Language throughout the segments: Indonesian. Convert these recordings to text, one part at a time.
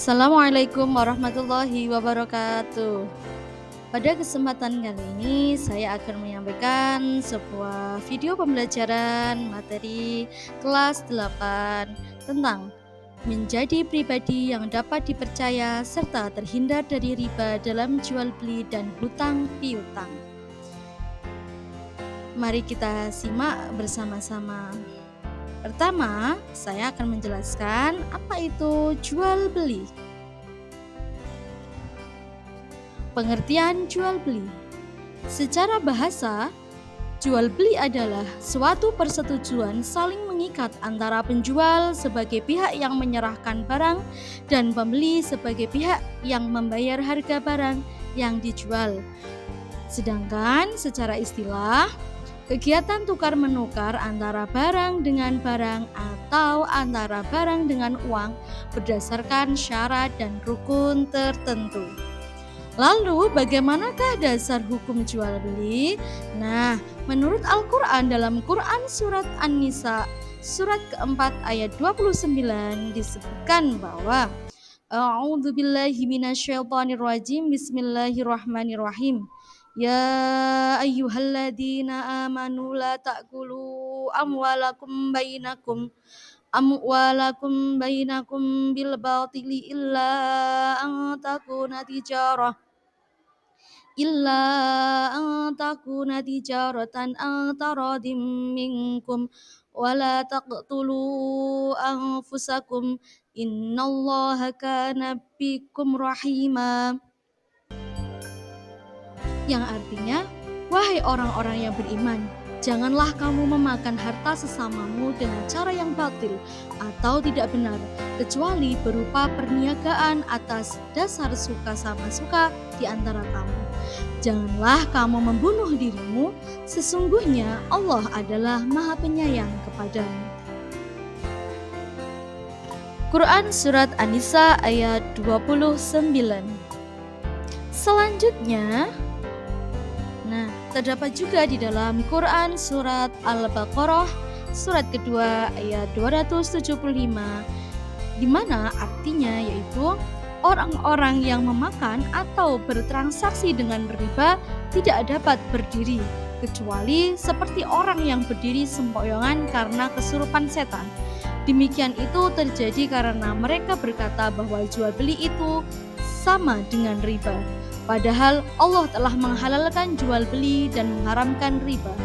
Assalamualaikum warahmatullahi wabarakatuh. Pada kesempatan kali ini saya akan menyampaikan sebuah video pembelajaran materi kelas 8 tentang menjadi pribadi yang dapat dipercaya serta terhindar dari riba dalam jual beli dan hutang piutang. Mari kita simak bersama-sama. Pertama, saya akan menjelaskan apa itu jual beli. Pengertian jual beli. Secara bahasa, jual beli adalah suatu persetujuan saling mengikat antara penjual sebagai pihak yang menyerahkan barang dan pembeli sebagai pihak yang membayar harga barang yang dijual. Sedangkan secara istilah, kegiatan tukar-menukar antara barang dengan barang atau antara barang dengan uang berdasarkan syarat dan rukun tertentu. Lalu bagaimanakah dasar hukum jual beli? Nah, menurut Al-Quran dalam Quran surat An-Nisa surat keempat ayat 29 disebutkan bahwa A'udzubillahi minasyaitonirrajim, bismillahirrahmanirrahim. Ya ayyuhalladzina amanu la ta'kulu amwalakum bainakum bil batili illa an takuna tijaratan an taradim minkum wala taqtulu anfusakum innallaha kana bikum rahima. Yang artinya, wahai orang-orang yang beriman, janganlah kamu memakan harta sesamamu dengan cara yang batil atau tidak benar, kecuali berupa perniagaan atas dasar suka sama suka di antara kamu. Janganlah kamu membunuh dirimu, sesungguhnya Allah adalah Maha Penyayang kepadamu. Quran Surat An-Nisa ayat 29. Selanjutnya, terdapat juga di dalam Quran Surat Al-Baqarah surat kedua ayat 275, di mana artinya yaitu orang-orang yang memakan atau bertransaksi dengan riba tidak dapat berdiri, kecuali seperti orang yang berdiri sempoyongan karena kesurupan setan. Demikian itu terjadi karena mereka berkata bahwa jual beli itu sama dengan riba. Padahal Allah telah menghalalkan jual beli dan mengharamkan riba.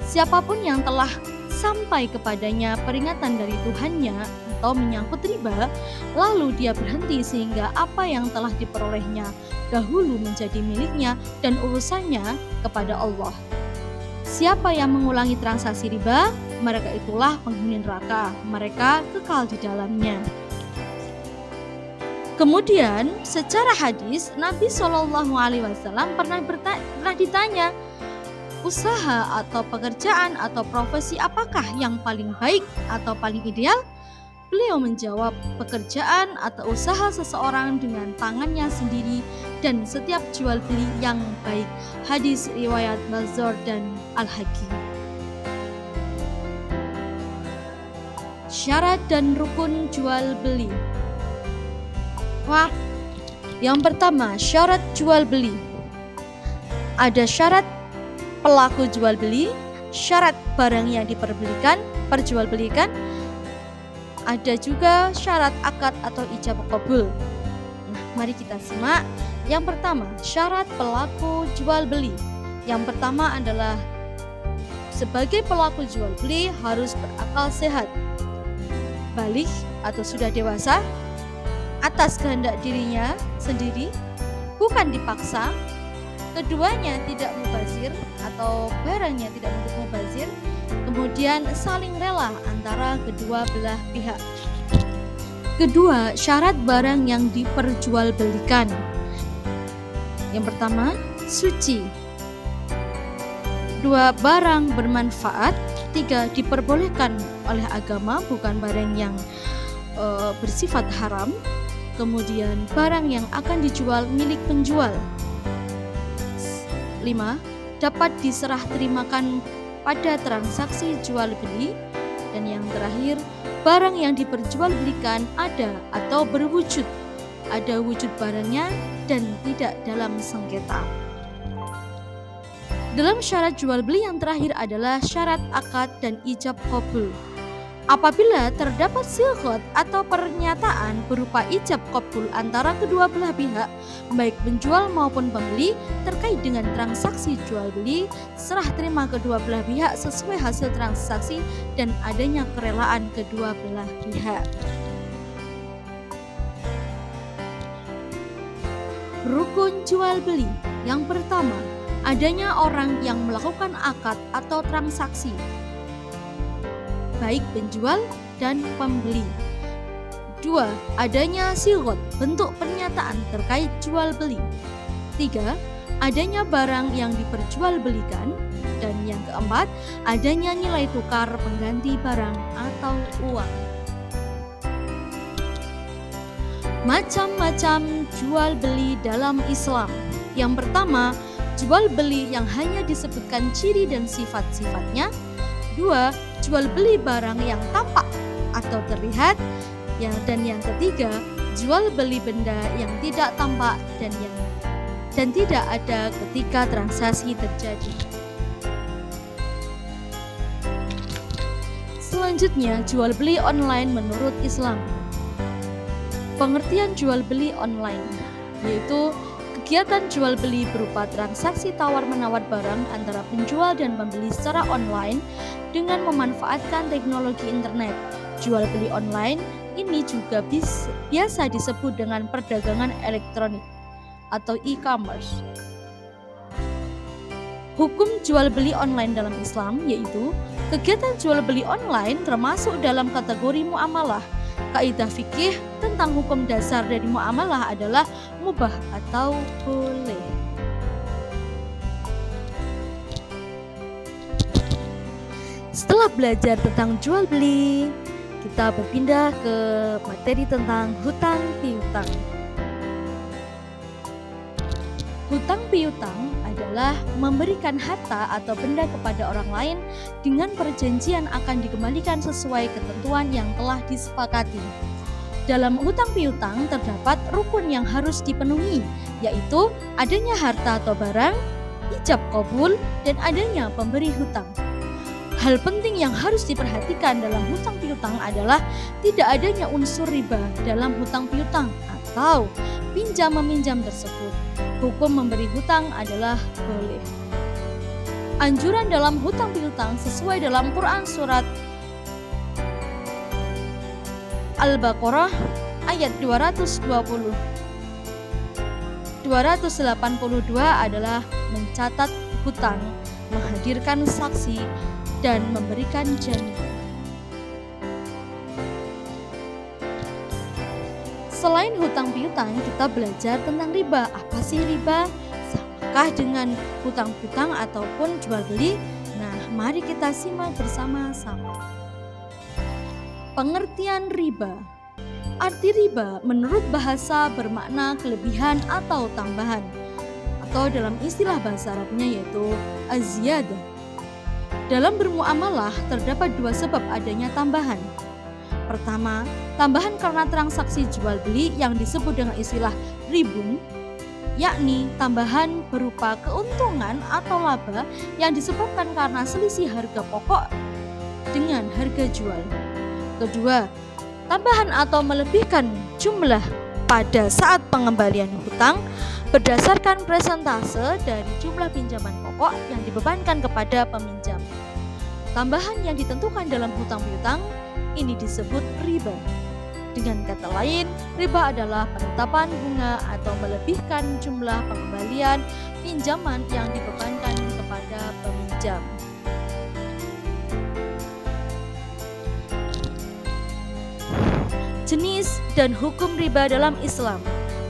Siapapun yang telah sampai kepadanya peringatan dari Tuhannya atau menyangkut riba, lalu dia berhenti sehingga apa yang telah diperolehnya dahulu menjadi miliknya dan urusannya kepada Allah. Siapa yang mengulangi transaksi riba, mereka itulah penghuni neraka, mereka kekal di dalamnya. Kemudian secara hadis Nabi SAW pernah ditanya, usaha atau pekerjaan atau profesi apakah yang paling baik atau paling ideal? Beliau menjawab, pekerjaan atau usaha seseorang dengan tangannya sendiri dan setiap jual beli yang baik. Hadis riwayat Bazzar dan Al-Hakim. Syarat dan rukun jual beli. Yang pertama, syarat jual beli. Ada syarat pelaku jual beli, syarat barang yang perjualbelikan. Ada juga syarat akad atau ijab qabul. Mari kita simak. Yang pertama, syarat pelaku jual beli. Yang pertama adalah sebagai pelaku jual beli harus berakal sehat, baligh atau sudah dewasa, atas kehendak dirinya sendiri, bukan dipaksa, keduanya tidak mubazir atau barangnya tidak mubazir, kemudian saling rela antara kedua belah pihak. Kedua, syarat barang yang diperjualbelikan. Yang pertama, suci. Dua, barang bermanfaat. Tiga, diperbolehkan oleh agama, bukan barang yang bersifat haram. Kemudian barang yang akan dijual milik penjual. 5. Dapat diserah terimakan pada transaksi jual beli. Dan yang terakhir, barang yang diperjualbelikan ada atau berwujud ada wujud barangnya, dan tidak dalam sengketa. Dalam syarat jual beli yang terakhir adalah syarat akad dan ijab qabul. Apabila terdapat silqat atau pernyataan berupa ijab qabul antara kedua belah pihak, baik penjual maupun pembeli, terkait dengan transaksi jual beli, serah terima kedua belah pihak sesuai hasil transaksi dan adanya kerelaan kedua belah pihak. Rukun jual beli. Yang pertama, adanya orang yang melakukan akad atau transaksi, baik penjual dan pembeli. 2. Adanya silqat, bentuk pernyataan terkait jual beli. 3. Adanya barang yang diperjualbelikan. Dan yang keempat, adanya nilai tukar pengganti barang atau uang. Macam-macam jual beli dalam Islam. Yang pertama, jual beli yang hanya disebutkan ciri dan sifat-sifatnya. 2. Jual beli barang yang tampak atau terlihat. Dan yang ketiga, jual beli benda yang tidak tampak dan tidak ada ketika transaksi terjadi. Selanjutnya, jual beli online menurut Islam. Pengertian jual beli online yaitu kegiatan jual beli berupa transaksi tawar-menawar barang antara penjual dan pembeli secara online dengan memanfaatkan teknologi internet. Jual beli online ini juga biasa disebut dengan perdagangan elektronik atau e-commerce. Hukum jual beli online dalam Islam yaitu kegiatan jual beli online termasuk dalam kategori muamalah. Kaidah fikih tentang hukum dasar dari muamalah adalah mubah atau boleh. Setelah belajar tentang jual beli, kita berpindah ke materi tentang hutang piutang. Hutang piutang adalah memberikan harta atau benda kepada orang lain dengan perjanjian akan dikembalikan sesuai ketentuan yang telah disepakati. Dalam hutang piutang terdapat rukun yang harus dipenuhi, yaitu adanya harta atau barang, ijab qabul, dan adanya pemberi hutang. Hal penting yang harus diperhatikan dalam hutang piutang adalah tidak adanya unsur riba dalam hutang piutang atau pinjam-meminjam tersebut. Hukum memberi hutang adalah boleh. Anjuran dalam hutang piutang sesuai dalam Quran surat Al-Baqarah ayat 282 adalah mencatat hutang, menghadirkan saksi, dan memberikan jaminan. Selain hutang piutang, kita belajar tentang riba. Apa sih riba? Samakah dengan hutang piutang ataupun jual beli? Nah, mari kita simak bersama-sama. Pengertian riba. Arti riba menurut bahasa bermakna kelebihan atau tambahan, atau dalam istilah bahasa Arabnya yaitu az-ziyadah. Dalam bermuamalah terdapat dua sebab adanya tambahan. Pertama, tambahan karena transaksi jual beli yang disebut dengan istilah ribun, yakni tambahan berupa keuntungan atau laba yang disebabkan karena selisih harga pokok dengan harga jual. Kedua, tambahan atau melebihkan jumlah pada saat pengembalian hutang berdasarkan persentase dari jumlah pinjaman pokok yang dibebankan kepada peminjam. Tambahan yang ditentukan dalam hutang piutang ini disebut riba. Dengan kata lain, riba adalah penetapan bunga atau melebihkan jumlah pengembalian pinjaman yang dibebankan kepada peminjam. Jenis dan hukum riba dalam Islam.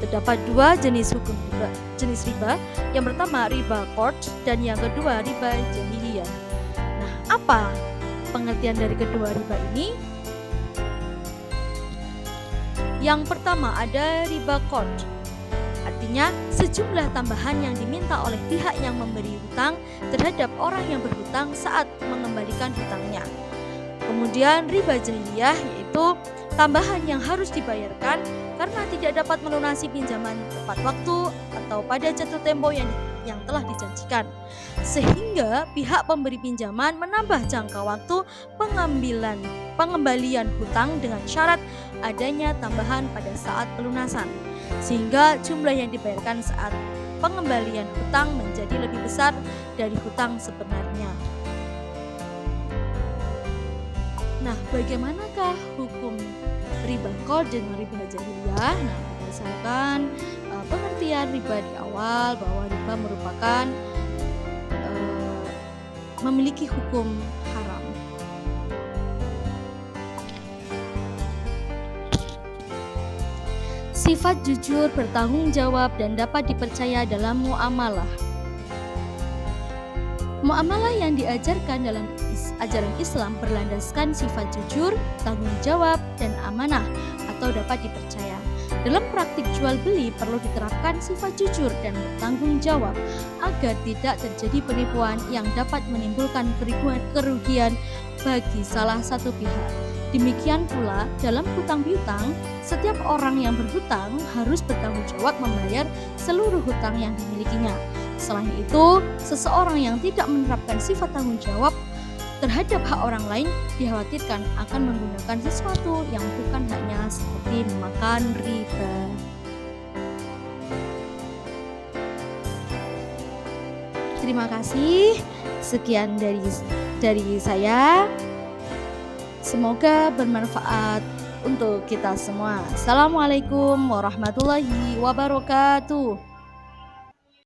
Terdapat dua jenis riba. Yang pertama riba qard dan yang kedua riba jahiliyah. Nah, apa pengertian dari kedua riba ini? Yang pertama ada riba qard. Artinya sejumlah tambahan yang diminta oleh pihak yang memberi hutang terhadap orang yang berhutang saat mengembalikan hutangnya. Kemudian riba jahiliyah yaitu tambahan yang harus dibayarkan karena tidak dapat melunasi pinjaman tepat waktu atau pada jatuh tempo yang telah dijanjikan, sehingga pihak pemberi pinjaman menambah jangka waktu pengembalian hutang dengan syarat adanya tambahan pada saat pelunasan, sehingga jumlah yang dibayarkan saat pengembalian hutang menjadi lebih besar dari hutang sebenarnya. Nah, bagaimanakah hukum riba qard dan riba jahiliyah? Nah, berdasarkan pengertian riba di awal, bahwa riba merupakan memiliki hukum haram. Sifat jujur, bertanggung jawab, dan dapat dipercaya dalam muamalah. Muamalah yang diajarkan dalam ajaran Islam berlandaskan sifat jujur, tanggung jawab, dan amanah atau dapat dipercaya. Dalam praktik jual beli perlu diterapkan sifat jujur dan bertanggung jawab agar tidak terjadi penipuan yang dapat menimbulkan kerugian bagi salah satu pihak. Demikian pula dalam hutang piutang, setiap orang yang berhutang harus bertanggung jawab membayar seluruh hutang yang dimilikinya. Selain itu, seseorang yang tidak menerapkan sifat tanggung jawab terhadap hak orang lain dikhawatirkan akan menggunakan sesuatu yang bukan haknya, seperti memakan riba. Terima kasih. Sekian dari saya. Semoga bermanfaat untuk kita semua. Assalamualaikum warahmatullahi wabarakatuh.